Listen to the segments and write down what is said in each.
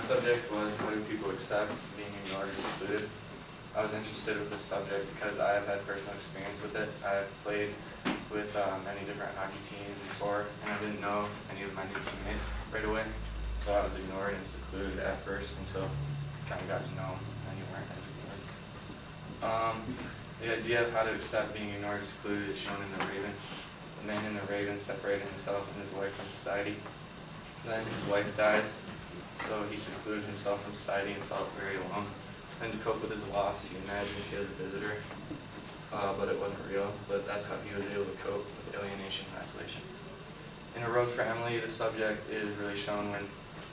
subject was how do people accept being ignored or excluded. I was interested with this subject because I have had personal experience with it. I have played with many different hockey teams before, and I didn't know any of my new teammates right away. So I was ignored and secluded at first until I kind of got to know them, and you weren't as ignored. The idea of how to accept being ignored or excluded is shown in the Raven. The man in the Raven separated himself and his wife from society. Then his wife dies, so he secluded himself from society and felt very alone. And to cope with his loss, he imagines he has a visitor, but it wasn't real. But that's how he was able to cope with alienation and isolation. In A Rose for Emily, the subject is really shown when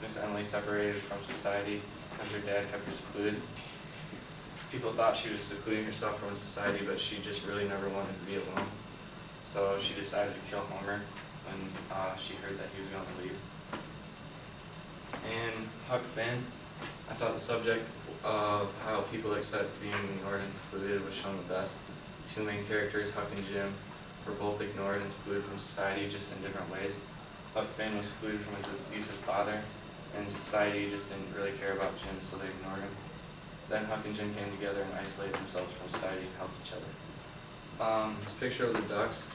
Miss Emily separated from society because her dad kept her secluded. People thought she was secluding herself from society, but she just really never wanted to be alone. So she decided to kill Homer when she heard that he was going to leave. In Huck Finn, I thought the subject of how people accept being ignored and secluded was shown the best. The two main characters, Huck and Jim, were both ignored and secluded from society, just in different ways. Huck Finn was secluded from his abusive father, and society just didn't really care about Jim, so they ignored him. Then Huck and Jim came together and isolated themselves from society and helped each other. This picture of the ducks,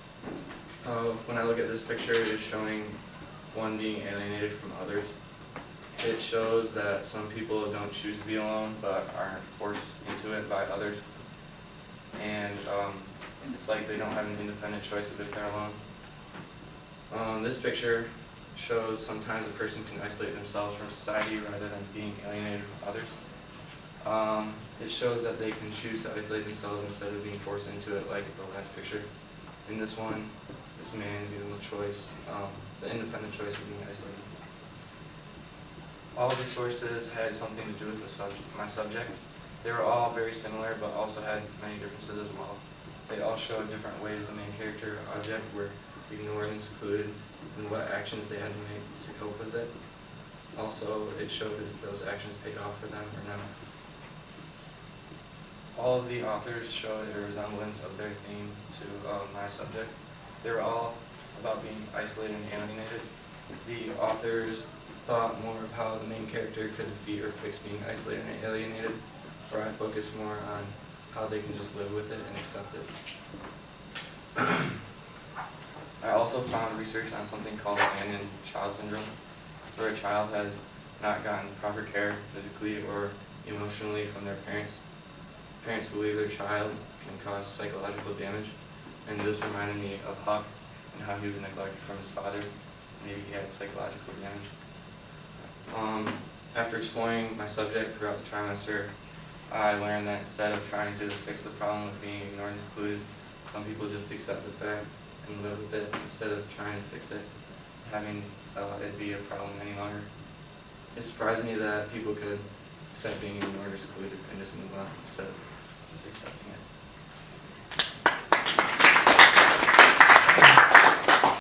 when I look at this picture, it is showing one being alienated from others. It shows that some people don't choose to be alone, but are forced into it by others. And it's like they don't have an independent choice of if they're alone. This picture shows sometimes a person can isolate themselves from society rather than being alienated from others. It shows that they can choose to isolate themselves instead of being forced into it, like the last picture. In this one, this man is given the choice, the independent choice of being isolated. All of the sources had something to do with my subject. They were all very similar, but also had many differences as well. They all showed different ways the main character or object were ignored and secluded, and what actions they had to make to cope with it. Also, it showed if those actions paid off for them or not. All of the authors showed a resemblance of their theme to my subject. They were all about being isolated and alienated. The authors thought more of how the main character could defeat or fix being isolated and alienated, where I focused more on how they can just live with it and accept it. I also found research on something called abandoned child syndrome, where a child has not gotten proper care physically or emotionally from their parents. Parents believe their child can cause psychological damage, and this reminded me of Huck and how he was neglected from his father. Maybe he had psychological damage. After exploring my subject throughout the trimester, I learned that instead of trying to fix the problem of being ignored and excluded, some people just accept the fact and live with it instead of trying to fix it, having it be a problem any longer. It surprised me that people could accept being ignored or excluded and just move on instead of just accepting it.